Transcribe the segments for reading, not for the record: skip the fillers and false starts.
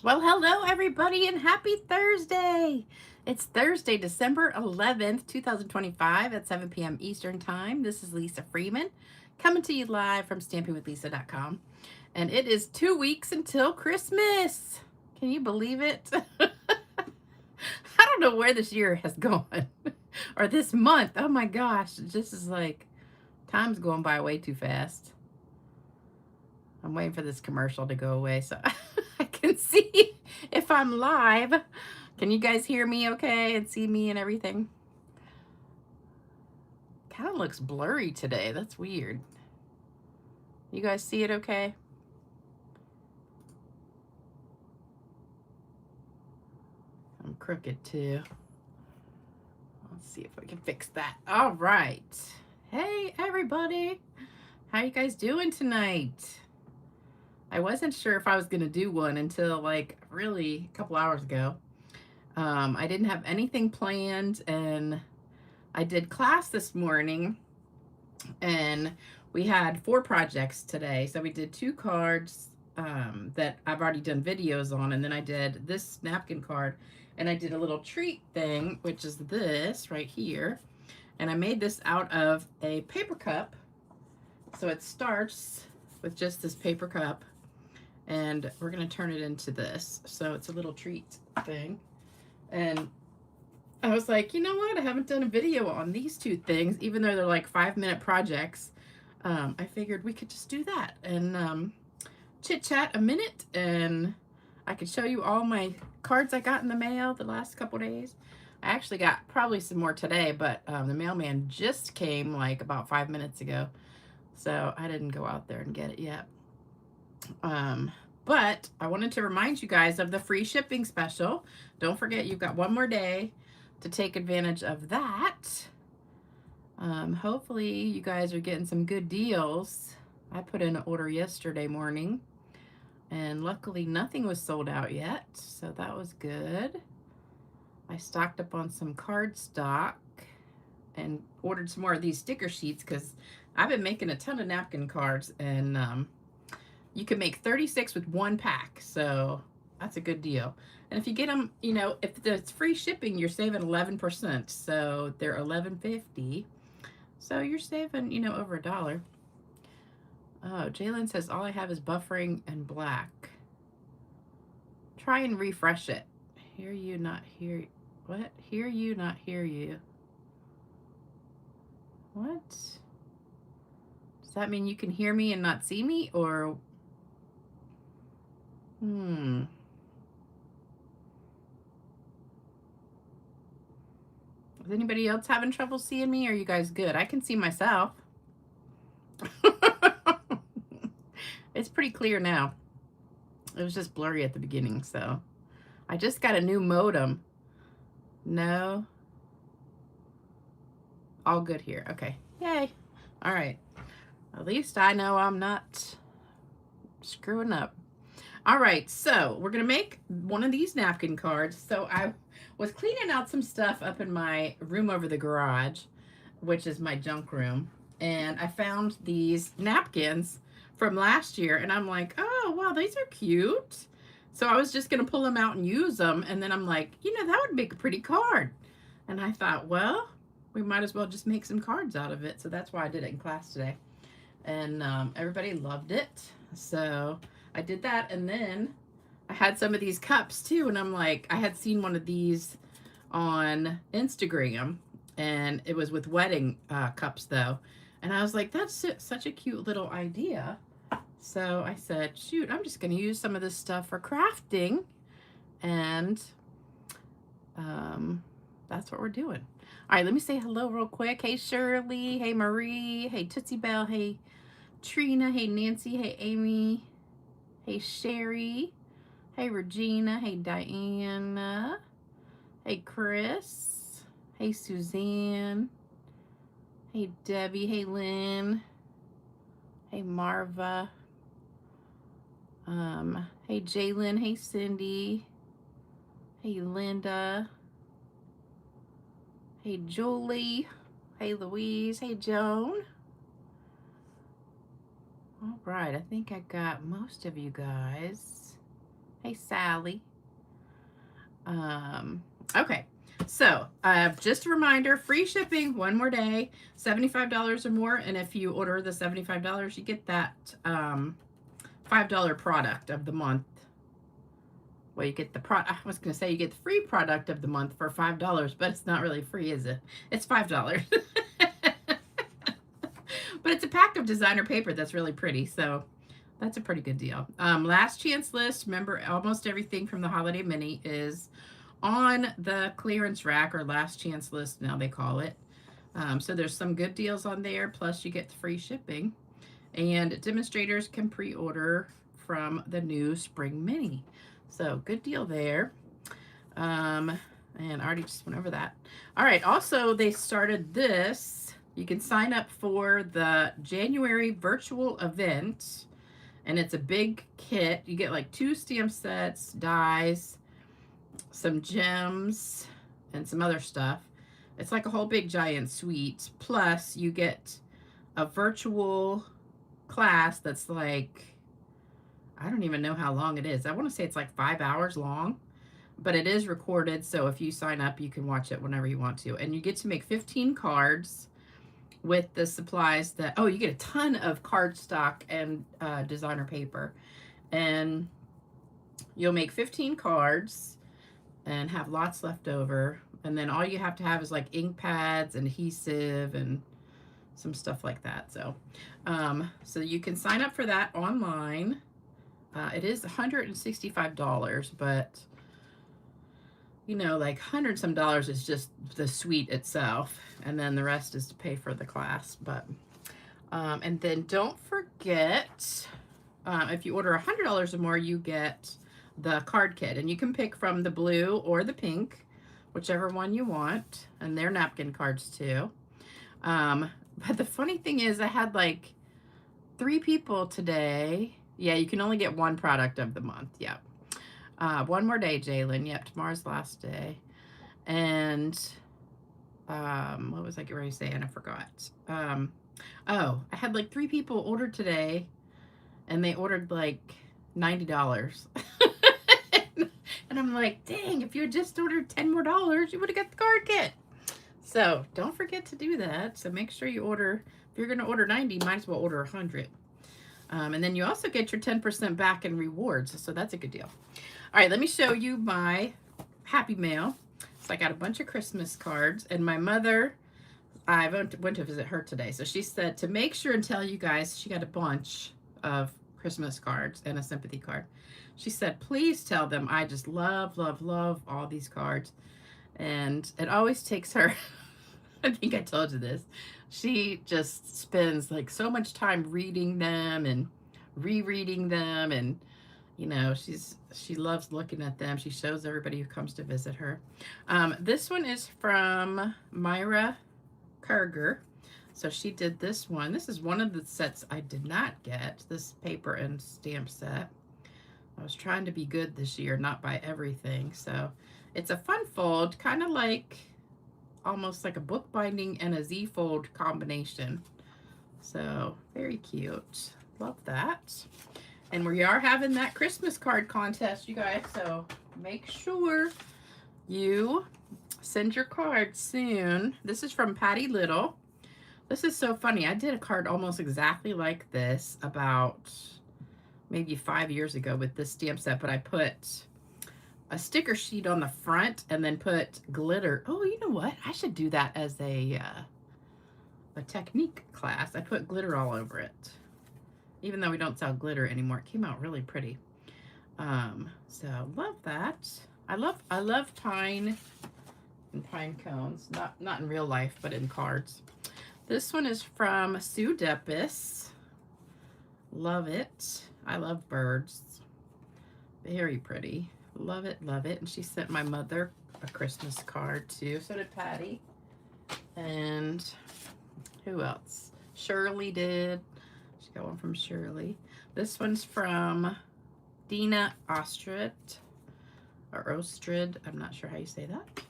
Well, hello everybody and happy Thursday. It's Thursday, December 11th, 2025 at 7 p.m. Eastern Time. This is Lisa Freeman coming to you live from stampingwithlisa.com. And it is 2 weeks until Christmas. Can you believe it? I don't know where this year has gone or this month. Oh my gosh, it just is like time's going by way too fast. I'm waiting for this commercial to go away so I can see if I'm live. Can you guys hear me okay and see me and everything? Kind of looks blurry today. That's weird. You guys see it okay? I'm crooked too. Let's see if we can fix that. All right. Hey, everybody. How you guys doing tonight? I wasn't sure if I was going to do one until like really a couple hours ago. I didn't have anything planned, and I did class this morning, and we had 4 projects today. So we did 2 cards that I've already done videos on, and then I did this napkin card, and I did a little treat thing, which is this right here. And I made this out of a paper cup. So it starts with just this paper cup, and we're going to turn it into this. So it's a little treat thing. And I was like, you know what? I haven't done a video on these 2 things, even though they're like 5-minute projects. I figured we could just do that and chit chat a minute, and I could show you all my cards I got in the mail the last couple days. I actually got probably some more today, but the mailman just came like about 5 minutes ago, so I didn't go out there and get it yet. But I wanted to remind you guys of the free shipping special. Don't forget, you've got one more day to take advantage of that. Hopefully you guys are getting some good deals. I put in an order yesterday morning, and luckily nothing was sold out yet, so that was good. I stocked up on some card stock and ordered some more of these sticker sheets because I've been making a ton of napkin cards, and you can make 36 with 1 pack, so that's a good deal. And if you get them, you know, if it's free shipping, you're saving 11%, so they're $11.50. So you're saving, you know, over $1. Oh, Jalen says all I have is buffering and black. Try and refresh it. Hear you, not hear. What? Hear you, not hear you. What? Does that mean you can hear me and not see me, or? Is anybody else having trouble seeing me, or are you guys good? I can see myself. It's pretty clear now. It was just blurry at the beginning, so. I just got a new modem. No. All good here. Okay. Yay. All right. At least I know I'm not screwing up. All right, so we're going to make one of these napkin cards. So I was cleaning out some stuff up in my room over the garage, which is my junk room, and I found these napkins from last year, and I'm like, oh, wow, these are cute. So I was just going to pull them out and use them, and then I'm like, you know, that would make a pretty card. And I thought, well, we might as well just make some cards out of it. So that's why I did it in class today. And everybody loved it. So I did that, and then I had some of these cups too, and I'm like, I had seen one of these on Instagram, and it was with wedding cups though, and I was like, that's such a cute little idea. So I said, shoot, I'm just going to use some of this stuff for crafting, and that's what we're doing. All right, let me say hello real quick. Hey Shirley, hey Marie, hey Tootsie Bell, hey Trina, hey Nancy, hey Amy, hey Sherry, hey Regina, hey Diana, hey Chris, hey Suzanne, hey Debbie, hey Lynn, hey Marva, hey Jalen, hey Cindy, hey Linda, hey Julie, hey Louise, hey Joan. All right, I think I got most of you guys. Hey, Sally. Okay. So, just a reminder, free shipping, one more day, $75 or more. And if you order the $75, you get that $5 product of the month. Well, you get the I was going to say you get the free product of the month for $5, but it's not really free, is it? It's $5. But it's a pack of designer paper that's really pretty, so that's a pretty good deal. Last chance list. Remember, almost everything from the Holiday Mini is on the clearance rack, or last chance list now they call it. So there's some good deals on there, plus you get the free shipping. And demonstrators can pre-order from the new Spring Mini. So good deal there. And I already just went over that. All right, also they started this. You can sign up for the January virtual event, and it's a big kit. You get like 2 stamp sets, dies, some gems, and some other stuff. It's like a whole big giant suite. Plus, you get a virtual class that's like, I don't even know how long it is. I want to say it's like 5 hours long, but it is recorded. So if you sign up, you can watch it whenever you want to. And you get to make 15 cards with the supplies that, oh, you get a ton of cardstock and designer paper. And you'll make 15 cards and have lots left over. And then all you have to have is like ink pads and adhesive and some stuff like that. So, so you can sign up for that online. It is $165, but you know, like $100 some is just the suite itself, and then the rest is to pay for the class. But and then don't forget, if you order $100 or more, you get the card kit, and you can pick from the blue or the pink, whichever one you want, and they're napkin cards too. But the funny thing is, I had like 3 people today. Yeah, you can only get 1 product of the month. Yep. One more day, Jalen. Yep, tomorrow's last day. And what was I getting ready to say? And I forgot. Oh, I had like 3 people order today, and they ordered like $90. And I'm like, dang, if you had just ordered $10 more, you would have got the card kit. So don't forget to do that. So make sure you order. If you're going to order 90, might as well order 100. And then you also get your 10% back in rewards. So that's a good deal. All right, let me show you my Happy Mail. So I got a bunch of Christmas cards. And my mother, I went to visit her today. So she said to make sure and tell you guys, she got a bunch of Christmas cards and a sympathy card. She said, please tell them I just love, love, love all these cards. And it always takes her, I think I told you this, she just spends like so much time reading them and rereading them, and you know, she loves looking at them. She shows everybody who comes to visit her. This one is from Myra Karger. So she did this one. This is one of the sets I did not get, this paper and stamp set. I was trying to be good this year, not buy everything. So it's a fun fold, kind of like almost like a book binding and a Z fold combination. So very cute. Love that. And we are having that Christmas card contest, you guys. So make sure you send your cards soon. This is from Patty Little. This is so funny. I did a card almost exactly like this about maybe 5 years ago with this stamp set, but I put a sticker sheet on the front and then put glitter. Oh, you know what? I should do that as a technique class. I put glitter all over it. Even though we don't sell glitter anymore, it came out really pretty. So love that. I love pine and pine cones. Not in real life, but in cards. This one is from Sue Deppis. Love it. I love birds. Very pretty. Love it, love it. And she sent my mother a Christmas card too. So did Patty. And who else? Shirley did. She got one from Shirley. This one's from Dina Ostrid. Or Ostrid. I'm not sure how you say that.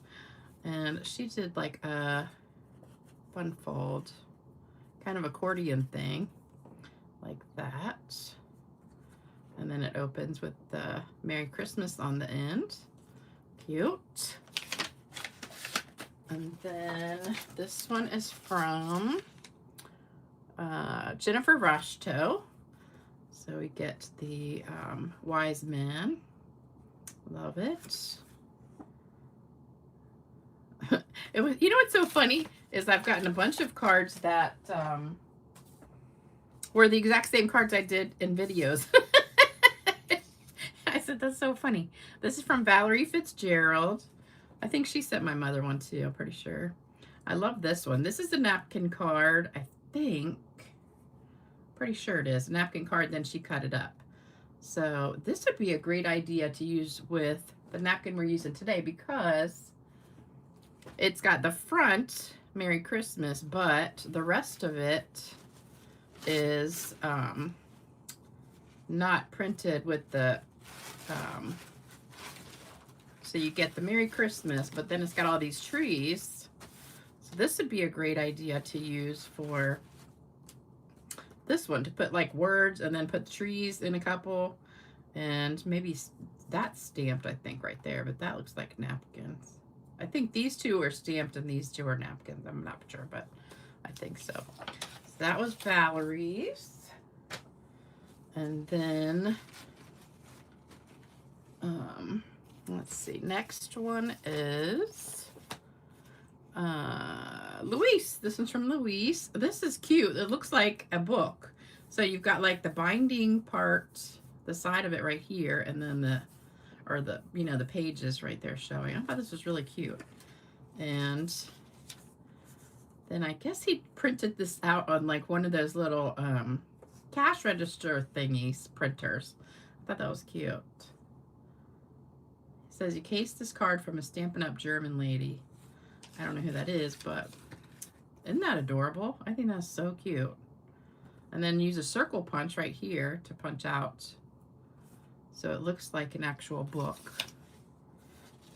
And she did like a fun fold, kind of accordion thing. Like that. And then it opens with the Merry Christmas on the end. Cute. And then this one is from Jennifer Roshto. So we get the Wise Man. Love it. It was, you know what's so funny is I've gotten a bunch of cards that were the exact same cards I did in videos. I said, that's so funny. This is from Valerie Fitzgerald. I think she sent my mother one too, I'm pretty sure. I love this one. This is a napkin card, I think. Pretty sure it is. A napkin card, then she cut it up. So this would be a great idea to use with the napkin we're using today because it's got the front, Merry Christmas, but the rest of it is not printed with the, so you get the Merry Christmas, but then it's got all these trees. So this would be a great idea to use for this one, to put like words and then put the trees in a couple, and maybe that's stamped, I think, right there, but that looks like napkins. I think these two are stamped and these two are napkins. I'm not sure, but I think so. So that was Valerie's. And then, let's see, next one is Luis. This one's from Luis. This is cute. It looks like a book. So you've got like the binding part, the side of it right here, and then the, or the, you know, the pages right there showing. I thought this was really cute. And then I guess he printed this out on like one of those little cash register thingies, printers. I thought that was cute. It says, you cased this card from a Stampin' Up! German lady. I don't know who that is, but isn't that adorable? I think that's so cute. And then use a circle punch right here to punch out so it looks like an actual book.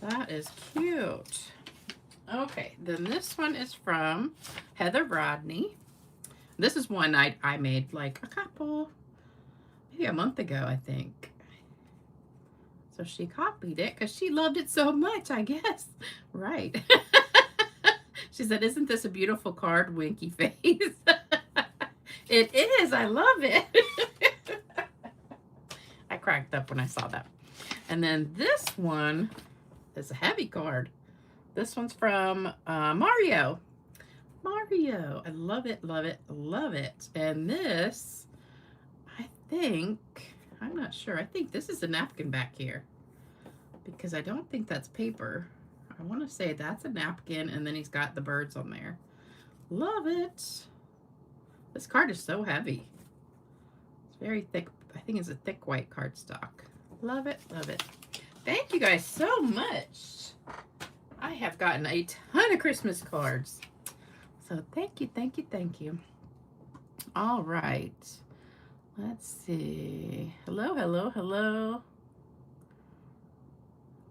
That is cute. Okay, then this one is from Heather Rodney. This is one I made like a couple, maybe a month ago, I think. So she copied it because she loved it so much, I guess. Right. She said, isn't this a beautiful card, winky face? It is. I love it. I cracked up when I saw that. And then this one is a heavy card. This one's from Mario. Mario. I love it, love it, love it. And this, I think, I'm not sure. I think this is a napkin back here because I don't think that's paper. I want to say that's a napkin, and then he's got the birds on there. Love it. This card is so heavy. It's very thick. I think it's a thick white cardstock. Love it, love it. Thank you guys so much. I have gotten a ton of Christmas cards. So thank you, thank you, thank you. All right. Let's see. Hello, hello, hello.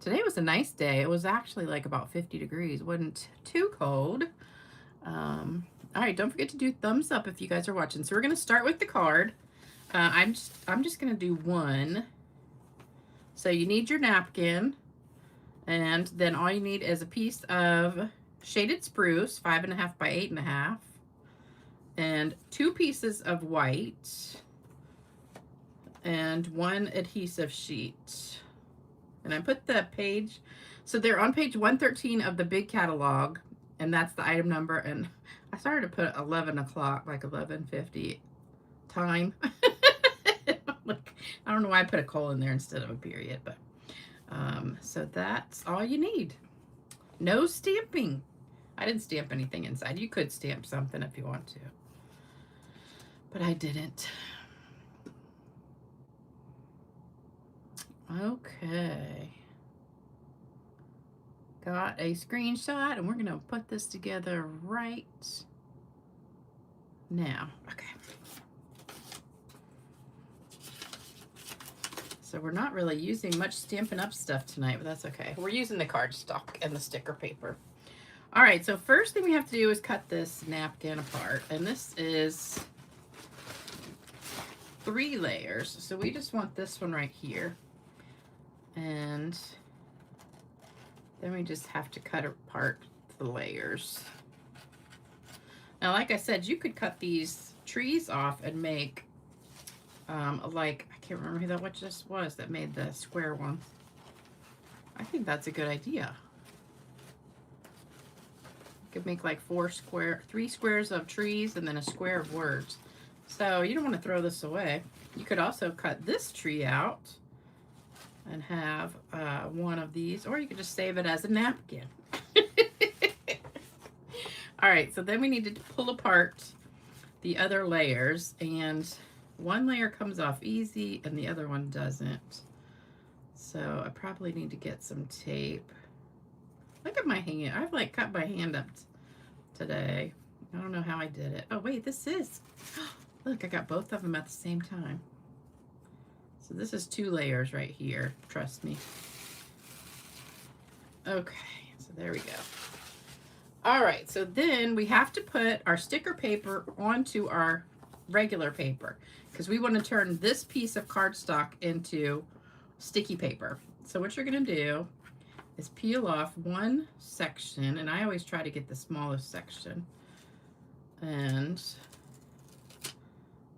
Today was a nice day. It was actually like about 50 degrees. It wasn't too cold. All right, don't forget to do thumbs up if you guys are watching. So we're going to start with the card. I'm just going to do one. So you need your napkin, and then all you need is a piece of shaded spruce, 5.5 by 8.5, and 2 pieces of white, and 1 adhesive sheet. And I put the page, so they're on page 113 of the big catalog, and that's the item number. And I started to put 11 o'clock, like 11:50 time. Like, I don't know why I put a colon there instead of a period, but so that's all you need. No stamping. I didn't stamp anything inside. You could stamp something if you want to, but I didn't. Okay. Got a screenshot, and we're going to put this together right now. Okay. So we're not really using much Stampin' Up! Stuff tonight, but that's okay. We're using the cardstock and the sticker paper. All right, so first thing we have to do is cut this napkin apart. And this is 3 layers. So we just want this one right here. And then we just have to cut apart the layers. Now, like I said, you could cut these trees off and make, like, I can't remember who that what this was that made the square ones. I think that's a good idea. You could make like 3 squares of trees and then a square of words. So you don't want to throw this away. You could also cut this tree out and have one of these, or you could just save it as a napkin. All right, so then we need to pull apart the other layers, and one layer comes off easy and the other one doesn't. So I probably need to get some tape. Look at my hand. I've like cut my hand up today. I don't know how I did it. Oh wait, this is, look, I got both of them at the same time. So this is 2 layers right here, trust me. Okay, so there we go. All right, so then we have to put our sticker paper onto our regular paper because we want to turn this piece of cardstock into sticky paper. So what you're going to do is peel off one section, and I always try to get the smallest section. And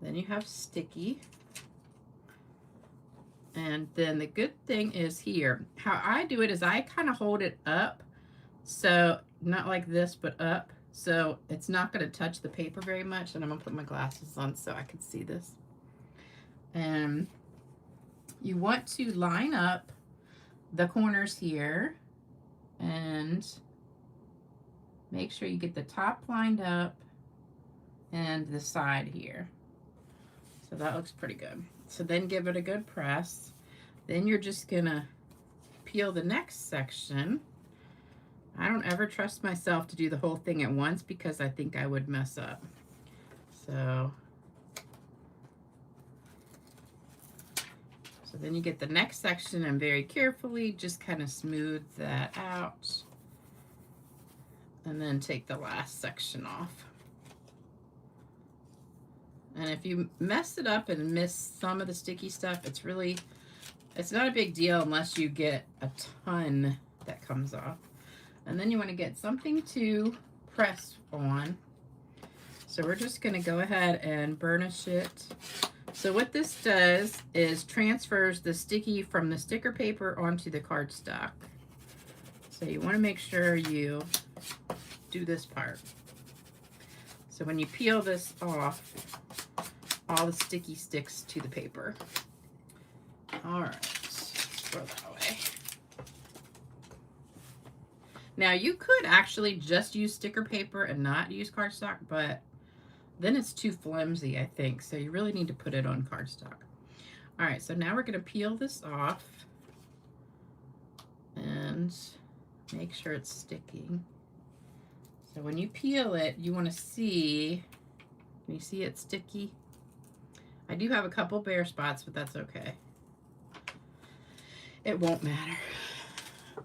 then you have sticky. And then the good thing is here, how I do it is I kind of hold it up. So not like this, but up. So it's not going to touch the paper very much. And I'm going to put my glasses on so I can see this. And you want to line up the corners here and make sure you get the top lined up and the side here. So that looks pretty good. So then give it a good press. Then you're just going to peel the next section. I don't ever trust myself to do the whole thing at once because I think I would mess up. So then you get the next section and very carefully just kind of smooth that out. And then take the last section off. And if you mess it up and miss some of the sticky stuff, it's not a big deal unless you get a ton that comes off. And then you want to get something to press on. So we're just going to go ahead and burnish it. So what this does is transfers the sticky from the sticker paper onto the cardstock. So you want to make sure you do this part. So when you peel this off, all the sticky sticks to the paper. All right, throw that away. Now you could actually just use sticker paper and not use cardstock, but then it's too flimsy, I think. So you really need to put it on cardstock. All right, so now we're going to peel this off and make sure it's sticking. So when you peel it, you want to see, can you see it's sticky? I do have a couple bare spots, but that's okay. It won't matter.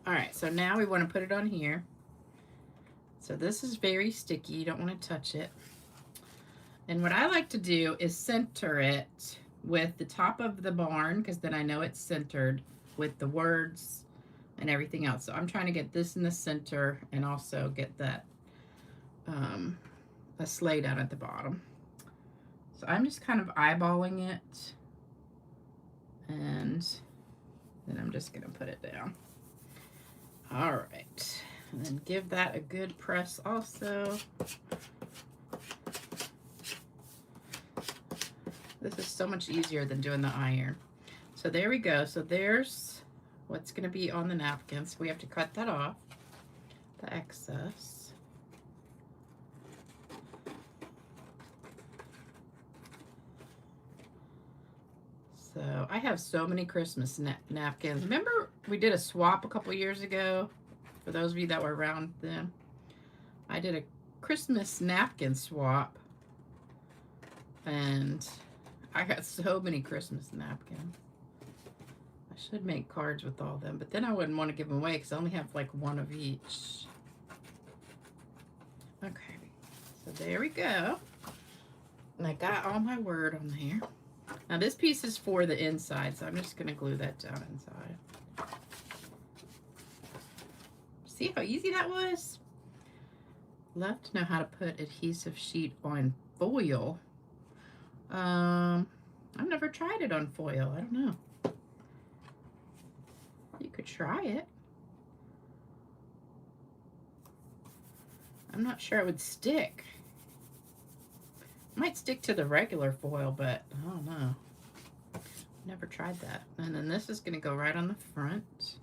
All right, so now we want to put it on here. So this is very sticky. You don't want to touch it. And what I like to do is center it with the top of the barn, because then I know it's centered with the words and everything else. So I'm trying to get this in the center and also get that a sleigh down at the bottom. So I'm just kind of eyeballing it, and then I'm just going to put it down. All right, and then give that a good press also. This is so much easier than doing the iron. So there we go. So there's what's going to be on the napkin. So we have to cut that off, the excess. So I have so many Christmas napkins. Remember we did a swap a couple years ago? For those of you that were around then, I did a Christmas napkin swap, and I got so many Christmas napkins. I should make cards with all of them, but then I wouldn't want to give them away because I only have like one of each. Okay, so there we go. And I got all my word on there. Now this piece is for the inside, so I'm just going to glue that down inside. See how easy that was? Love to know how to put adhesive sheet on foil. I've never tried it on foil. I don't know. You could try it. I'm not sure it would stick. It might stick to the regular foil, but I don't know. Never tried that. And then this is going to go right on the front.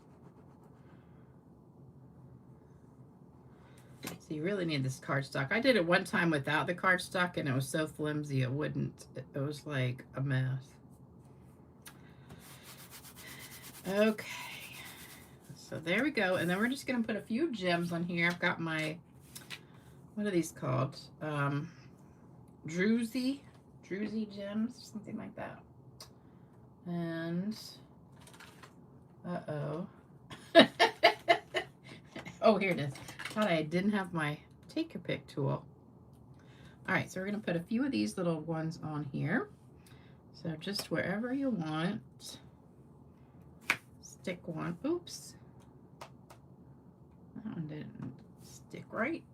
So you really need this cardstock. I did it one time without the cardstock and it was so flimsy it wouldn't. It was like a mess. Okay. So there we go. And then we're just going to put a few gems on here. I've got my, what are these called? Druzy gems, something like that. And, uh-oh. Oh, here it is. Thought I didn't have my take your pick tool. All right, so we're going to put a few of these little ones on here. So just wherever you want. Stick one. Oops. That one didn't stick right.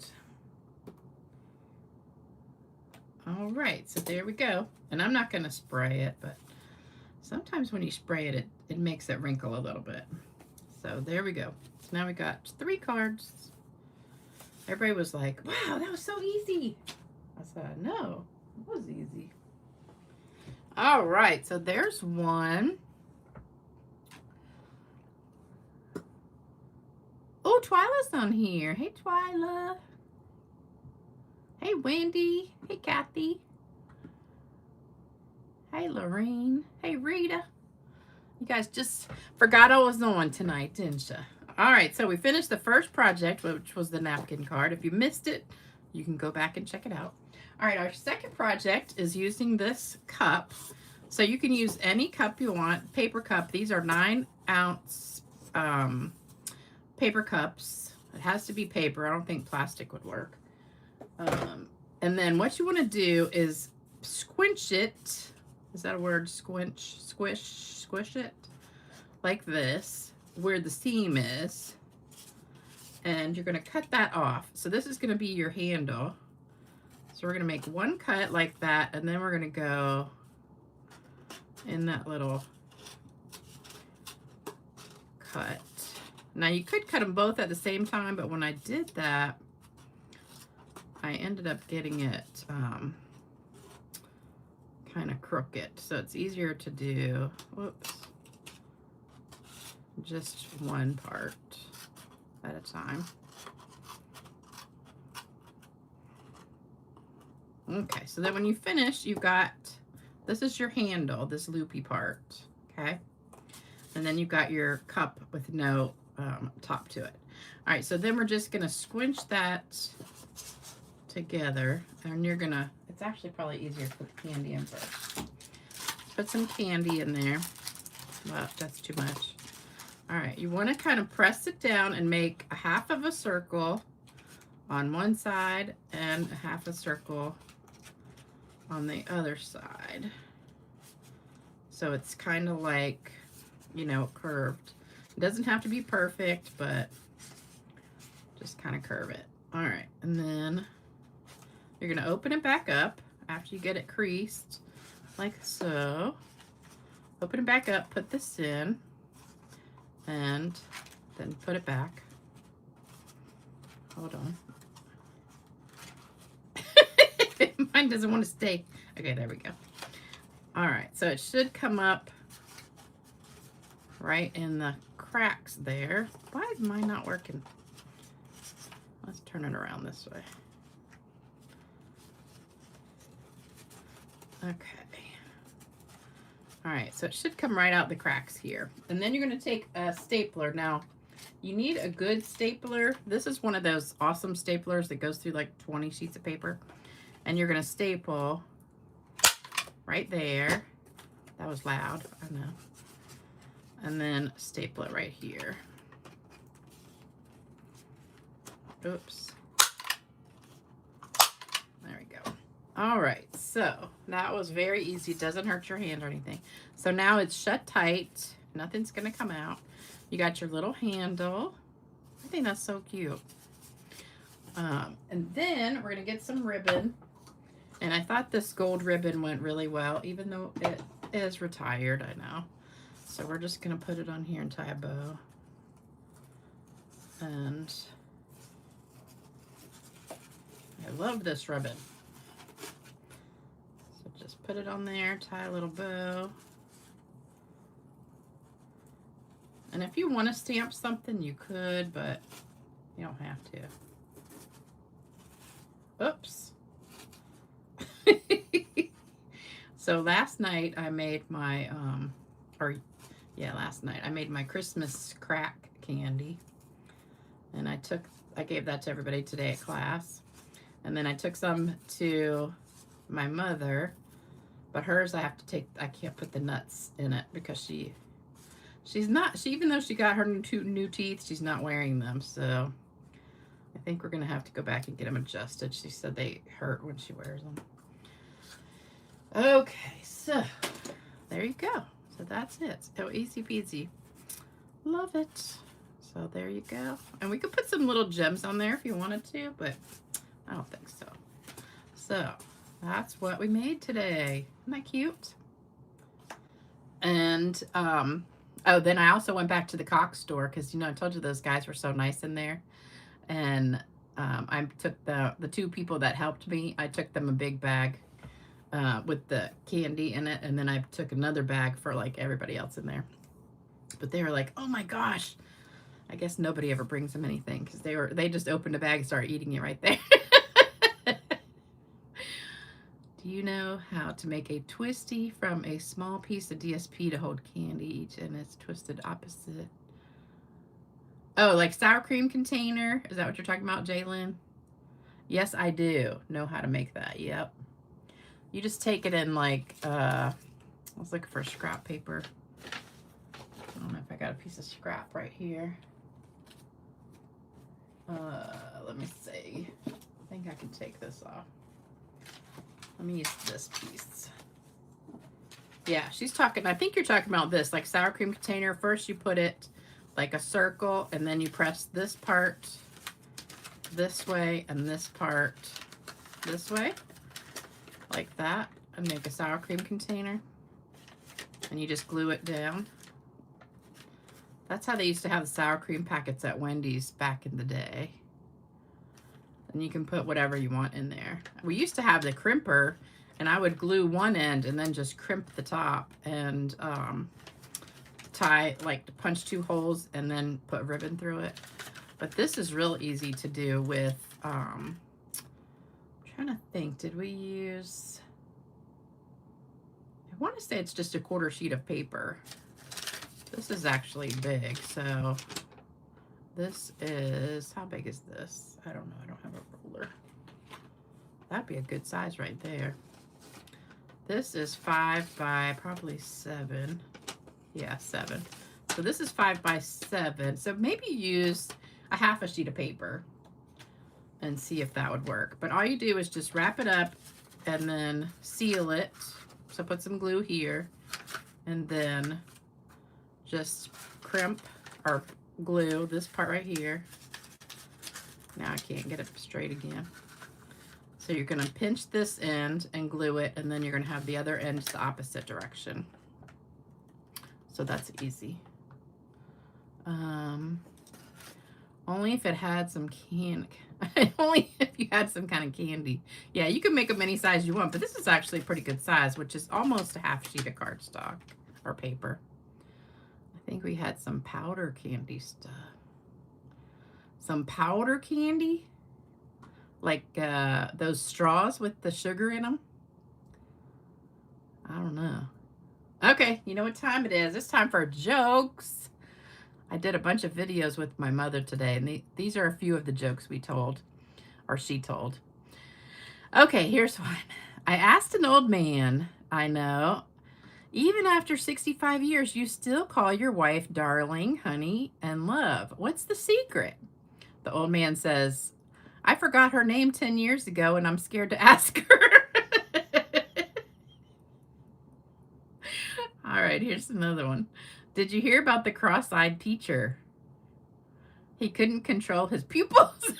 All right, so there we go. And I'm not going to spray it, but sometimes when you spray it, it makes it wrinkle a little bit. So there we go. So now we got 3 cards. Everybody was like, wow, that was so easy. I said, no, it was easy. All right, so there's one. Oh, Twyla's on here. Hey, Twyla. Hey, Wendy. Hey, Kathy. Hey, Lorraine. Hey, Rita. You guys just forgot I was on tonight, didn't you? All right, so we finished the first project, which was the napkin card. If you missed it, you can go back and check it out. All right, our second project is using this cup. So you can use any cup you want, paper cup. These are 9-ounce paper cups. It has to be paper. I don't think plastic would work. And then what you want to do is squinch it. Is that a word? Squinch, squish it like this, where the seam is, and you're going to cut that off. So this is going to be your handle. So we're going to make one cut like that, and then we're going to go in that little cut. Now you could cut them both at the same time, but when I did that, I ended up getting it kind of crooked. So it's easier to do, whoops, just one part at a time. Okay, so then when you finish, you've got, this is your handle, this loopy part, okay? And then you've got your cup with no top to it. All right, so then we're just gonna squinch that together, and you're gonna, it's actually probably easier to put the candy in first. Put some candy in there. Well, that's too much. All right, you want to kind of press it down and make a half of a circle on one side and a half a circle on the other side. So it's kind of like, you know, curved. It doesn't have to be perfect, but just kind of curve it. All right, and then you're going to open it back up after you get it creased, like so. Open it back up, put this in, and then put it back. Hold on. Mine doesn't want to stay. Okay, there we go. All right, so it should come up right in the cracks there. Why is mine not working? Let's turn it around this way. Okay. All right, so it should come right out the cracks here. And then you're going to take a stapler. Now, you need a good stapler. This is one of those awesome staplers that goes through like 20 sheets of paper. And you're going to staple right there. That was loud, I know. And then staple it right here. Oops. There we go. All right, so that was very easy. It doesn't hurt your hand or anything. So now it's shut tight. Nothing's gonna come out. You got your little handle. I think that's so cute. And then we're gonna get some ribbon. And I thought this gold ribbon went really well, even though it is retired, I know. So we're just gonna put it on here and tie a bow. And I love this ribbon. So just put it on there, tie a little bow. And if you want to stamp something, you could, but you don't have to. Oops. So last night I made my, last night I made my Christmas crack candy. And I gave that to everybody today at class. And then I took some to my mother, but hers I can't put the nuts in it because even though she got her new teeth, she's not wearing them. So I think we're going to have to go back and get them adjusted. She said they hurt when she wears them. Okay, so there you go. So that's it. So easy peasy. Love it. So there you go. And we could put some little gems on there if you wanted to, but I don't think so. So that's what we made today. Isn't that cute? And, oh, then I also went back to the Cox store because, I told you those guys were so nice in there. And I took the two people that helped me, I took them a big bag with the candy in it. And then I took another bag for like everybody else in there. But they were like, oh my gosh. I guess nobody ever brings them anything because they just opened a bag and started eating it right there. Do you know how to make a twisty from a small piece of DSP to hold candy each and its twisted opposite? Oh, like sour cream container? Is that what you're talking about, Jalen? Yes, I do know how to make that. Yep. You just take it in like, I was looking for scrap paper. I don't know if I got a piece of scrap right here. Let me see. I think I can take this off. Let me use this piece. Yeah, she's talking, I think you're talking about this, like sour cream container. First you put it like a circle, and then you press this part this way and this part this way, like that, and make a sour cream container. And you just glue it down. That's how they used to have the sour cream packets at Wendy's back in the day. And you can put whatever you want in there. We used to have the crimper, and I would glue one end and then just crimp the top and tie, like punch 2 holes and then put ribbon through it. But this is real easy to do with, I'm trying to think, did we use, I want to say it's just a 1/4 sheet of paper. This is actually big, so this is, how big is this? I don't know, I don't have a ruler. That'd be a good size right there. This is 5 by probably 7. Yeah, 7. So this is 5 by 7. So maybe use a 1/2 sheet of paper and see if that would work. But all you do is just wrap it up and then seal it. So put some glue here and then just crimp or glue this part right here. Now I can't get it straight again. So you're going to pinch this end and glue it, and then you're going to have the other end the opposite direction. So that's easy. Only if it had some only if you had some kind of candy. Yeah, you can make them any size you want, but this is actually a pretty good size, which is almost a 1/2 sheet of cardstock or paper. I think we had some powder candy stuff. Some powder candy? Like those straws with the sugar in them? I don't know. Okay, you know what time it is. It's time for jokes. I did a bunch of videos with my mother today, and these are a few of the jokes we told, or she told. Okay, here's one. I asked an old man I know, even after 65 years, you still call your wife darling, honey, and love. What's the secret? The old man says, I forgot her name 10 years ago, and I'm scared to ask her. right, here's another one. Did you hear about the cross-eyed teacher? He couldn't control his pupils.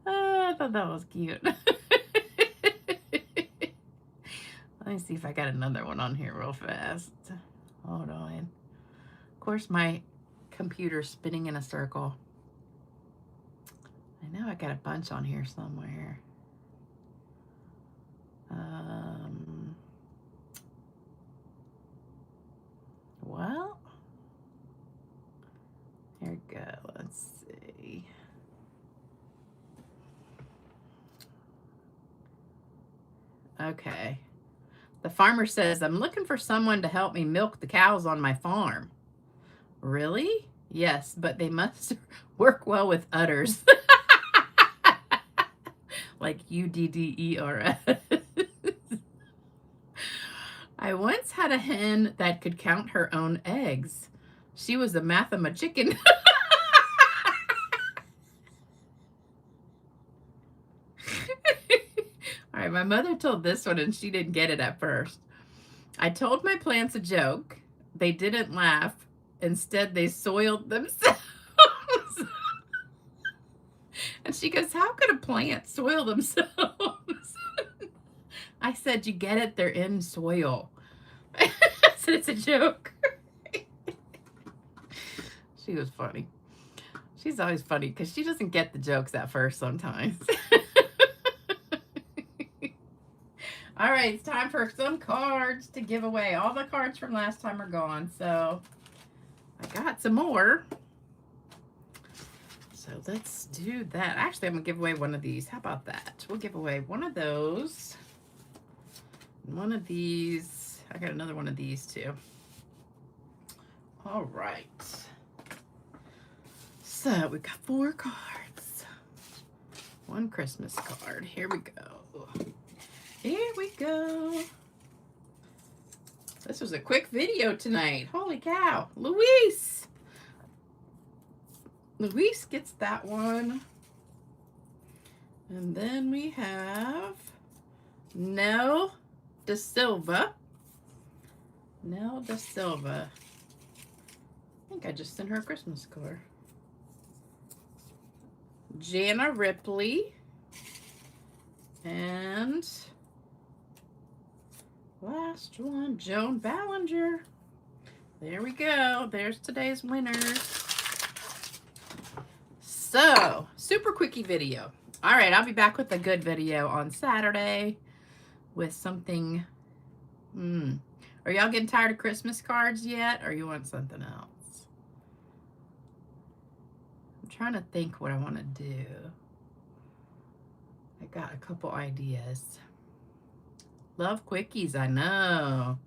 Oh, I thought that was cute. Let me see if I got another one on here real fast. Hold on. Of course, my computer's spinning in a circle. I know I got a bunch on here somewhere. Well, here we go. Let's see. Okay. The farmer says, I'm looking for someone to help me milk the cows on my farm. Really? Yes, but they must work well with udders. Like UDDERS. I once had a hen that could count her own eggs. She was a mathematician. All right, my mother told this one and she didn't get it at first. I told my plants a joke. They didn't laugh. Instead, they soiled themselves. And she goes, how could a plant soil themselves? I said, you get it? They're in soil. I said, it's a joke. She was funny. She's always funny because she doesn't get the jokes at first sometimes. All right, it's time for some cards to give away. All the cards from last time are gone, so I got some more. So let's do that. Actually, I'm going to give away one of these. How about that? We'll give away one of those. One of these. I got another one of these, too. All right. So we've got 4 cards. 1 Christmas card. Here we go. Here we go. This was a quick video tonight. Holy cow. Luis. Luis gets that one. And then we have Nell Da Silva. Nell Da Silva. I think I just sent her a Christmas card. Jana Ripley. And last one, Joan Ballinger. There we go. There's today's winners. So, super quickie video. All right, I'll be back with a good video on Saturday with something. Are y'all getting tired of Christmas cards yet, or you want something else? I'm trying to think what I want to do. I got a couple ideas. Love quickies, I know.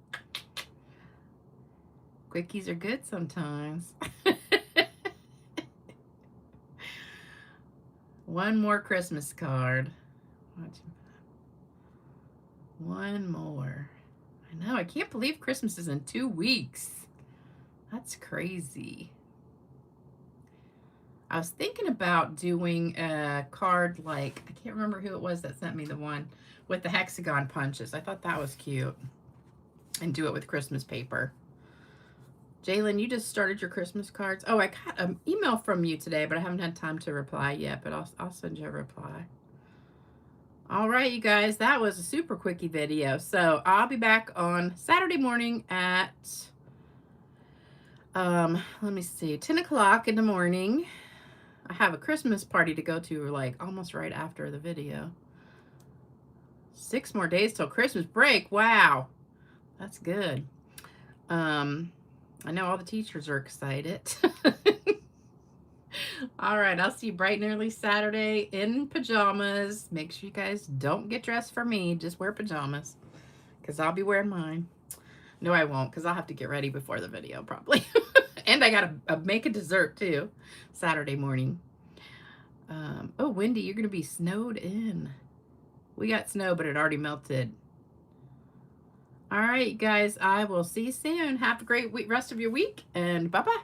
Quickies are good sometimes. One more Christmas card. One more. I know, I can't believe Christmas is in 2 weeks. That's crazy. I was thinking about doing a card like, I can't remember who it was that sent me the one with the hexagon punches. I thought that was cute. And do it with Christmas paper. Jalen, you just started your Christmas cards. Oh, I got an email from you today, but I haven't had time to reply yet, but I'll send you a reply. All right, you guys, that was a super quickie video. So I'll be back on Saturday morning at, let me see, 10 o'clock in the morning. I have a Christmas party to go to like almost right after the video. 6 more days till Christmas break. Wow. That's good. I know all the teachers are excited. All right, I'll see you bright and early Saturday in pajamas. Make sure you guys don't get dressed for me. Just wear pajamas because I'll be wearing mine. No, I won't because I'll have to get ready before the video probably. And I got to make a dessert too Saturday morning. Oh, Wendy, you're going to be snowed in. We got snow, but it already melted. All right, guys, I will see you soon. Have a great rest of your week, and bye-bye.